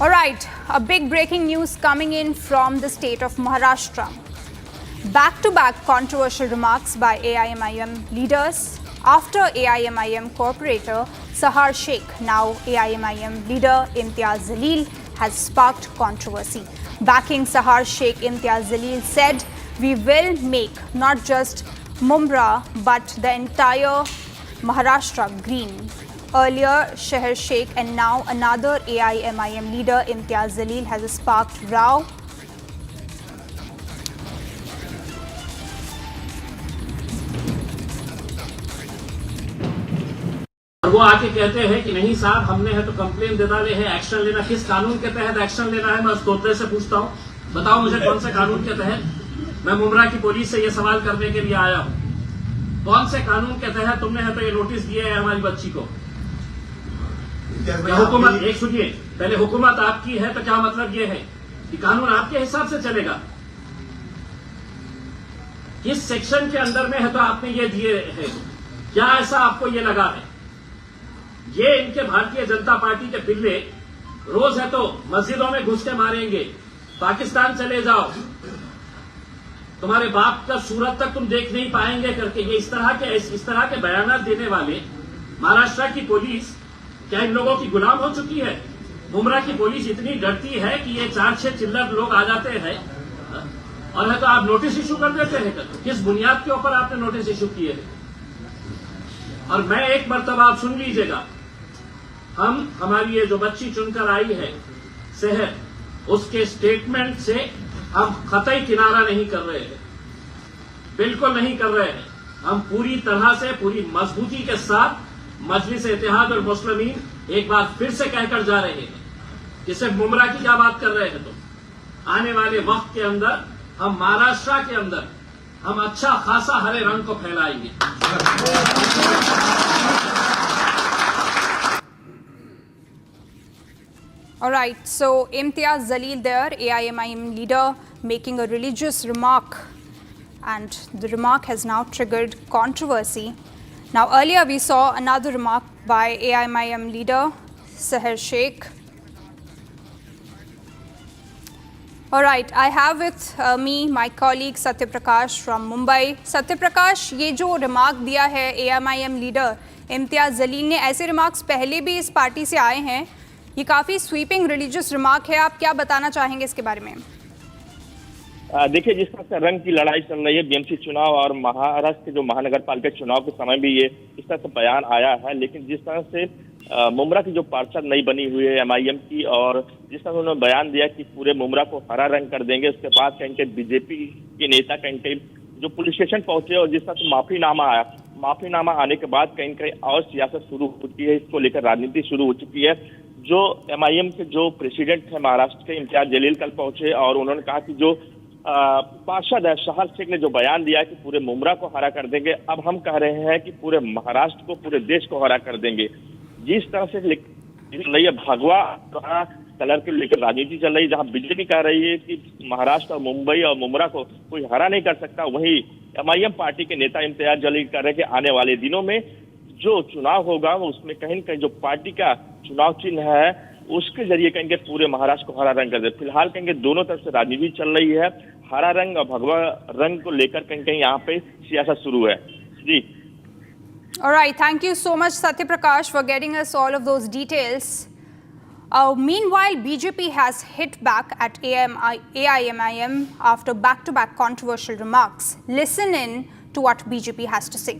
All right, a big breaking news coming in from the state of Maharashtra. Back-to-back controversial remarks by AIMIM leaders after AIMIM corporator Sahar Sheikh, now AIMIM leader Imtiaz Jaleel, has sparked controversy. Backing Sahar Sheikh, Imtiaz Jaleel said, "We will make not just Mumra but the entire Maharashtra green." Earlier, Sahar Sheikh and now another AIMIM leader Imtiaz Jaleel has sparked row. वो आके कहते हैं कि नहीं साहब हमने है तो कंप्लेन दे डाले हैं, एक्शन लेना। किस कानून के तहत एक्शन लेना है मैं उस तोतले से पूछता हूँ, बताओ मुझे कौन से कानून के तहत। मैं मुमरा की पुलिस से ये सवाल करने के लिए आया हूँ, कौन से कानून के तहत तुमने है तो ये नोटिस दिए है हमारी बच्ची को। हुकूमत, एक सुनिए, पहले हुकूमत आपकी है तो क्या मतलब ये है कि कानून आपके हिसाब से चलेगा। किस सेक्शन के अंदर में है तो आपने ये दिए है, क्या ऐसा आपको ये लगा है। ये इनके भारतीय जनता पार्टी के पिल्ले रोज है तो मस्जिदों में घुस के मारेंगे, पाकिस्तान चले जाओ, तुम्हारे बाप का सूरत तक तुम देख नहीं पाएंगे करके ये इस तरह के बयान देने वाले महाराष्ट्र की पुलिस क्या इन लोगों की गुलाम हो चुकी है। मुमरा की पुलिस इतनी डरती है कि ये 4-6 चिल्लर लोग आ जाते हैं और है तो आप नोटिस इशू कर देते हैं। किस बुनियाद के ऊपर आपने नोटिस इशू किए हैं। और मैं एक मर्तबा आप सुन लीजिएगा, हमारी ये जो बच्ची चुनकर आई है शहर, उसके स्टेटमेंट से हम कतई किनारा नहीं कर रहे हैं, बिल्कुल नहीं कर रहे हैं। हम पूरी तरह से पूरी मजबूती के साथ मजलिस इत्तेहाद और मुस्लिमीन एक बार फिर से कहकर जा रहे हैं कि सिर्फ मुमरा की क्या बात कर रहे हैं तुम। आने वाले वक्त के अंदर हम महाराष्ट्र के अंदर हम अच्छा खासा हरे रंग को फैलाएंगे। All right, so Imtiaz Jaleel there, AIMIM leader, making a religious remark, and the remark has now triggered controversy. Now, earlier we saw another remark by AIMIM leader Sahar Sheikh. All right, I have with me my colleague Satya Prakash from Mumbai. Satya Prakash, ये जो remark दिया है AIMIM leader Imtiaz Jaleel ने, ऐसे remarks पहले भी इस party से आए हैं, ये काफ़ी स्वीपिंग रिलीजियस रिमार्क है, आप क्या बताना चाहेंगे इसके बारे में। देखिए, जिस तरह से रंग की लड़ाई चल रही है बीएमसी चुनाव और महाराष्ट्र के जो महानगर पालिका चुनाव के समय भी ये इस तरह से बयान आया है, लेकिन जिस तरह से मुमरा की जो पार्षद नई बनी हुई है एमआईएम की, और जिस तरह से उन्होंने बयान दिया कि पूरे मुमरा को हरा रंग कर देंगे, उसके बाद कहीं के बीजेपी के नेता कहीं जो पुलिस स्टेशन पहुंचे और जिस तरह से माफीनामा आने के बाद कहीं कहीं और सियासत शुरू हो चुकी है, इसको लेकर राजनीति शुरू हो चुकी है। जो एमआईएम के जो प्रेसिडेंट है महाराष्ट्र के इम्तियाज जलील कल पहुंचे और उन्होंने कहा कि जो पार्षद है सहर शेख ने जो बयान दिया कि पूरे मुमरा को हरा कर देंगे, अब हम कह रहे हैं कि पूरे महाराष्ट्र को, पूरे देश को हरा कर देंगे। जिस तरह से रही है भगवा कलर के लेकर राजनीति चल रही है, जहां बीजेपी कह रही है कि महाराष्ट्र और मुंबई और मुमरा को कोई हरा नहीं कर सकता, वहीं एमआईएम पार्टी के नेता इम्तियाज जलील कह रहे हैं कि आने वाले दिनों में जो चुनाव होगा वो उसमें कहीं न कहीं जो पार्टी का चुनाव चिन्ह है उसके जरिए कहेंगे पूरे महाराष्ट्र को हरा रंग कर दे। फिलहाल कहेंगे दोनों तरफ से राजनीति चल रही है, हरा रंग और भगवा रंग को लेकर कहीं कहीं यहाँ पे सियासत शुरू है। जी, All right, thank you so much Satya Prakash for getting us all of those details. Meanwhile, BJP has hit back at AIMIM after back-to-back controversial remarks. Listen in to what BJP has to say.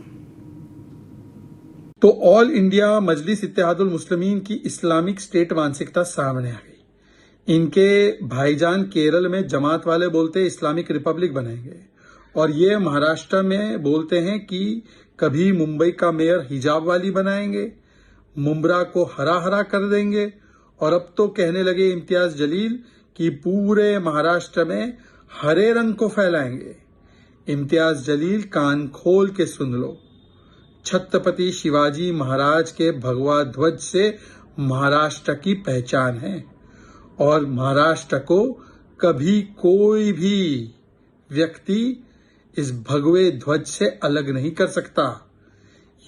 तो all India मजलिस इत्तेहादुल मुस्लिमीन की Islamic state मानसिकता सामने आ गई। इनके भाईजान केरल में जमात वाले बोलते हैं इस्लामिक रिपब्लिक बनाएंगे, और ये महाराष्ट्र में बोलते हैं कि कभी मुंबई का मेयर हिजाब वाली बनाएंगे, मुमरा को हरा हरा कर देंगे, और अब तो कहने लगे इम्तियाज जलील कि पूरे महाराष्ट्र में हरे रंग को फैलाएंगे। इम्तियाज जलील, कान खोल के सुन लो, छत्रपति शिवाजी महाराज के भगवा ध्वज से महाराष्ट्र की पहचान है, और महाराष्ट्र को कभी कोई भी व्यक्ति इस भगवे ध्वज से अलग नहीं कर सकता।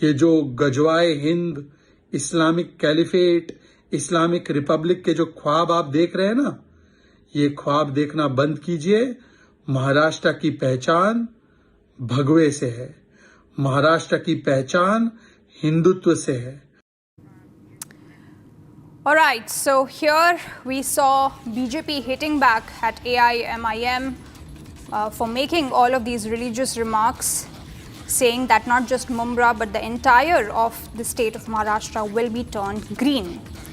ये जो गजवाए हिंद, इस्लामिक कैलिफेट, इस्लामिक रिपब्लिक के जो ख्वाब आप देख रहे हैं ना, ये ख्वाब देखना बंद कीजिए। महाराष्ट्र की पहचान भगवे से है, महाराष्ट्र की पहचान हिंदुत्व से है। Alright, so here we saw BJP hitting back at AIMIM for making all of these religious remarks, saying that not just Mumra but the entire of the state of Maharashtra will be turned green.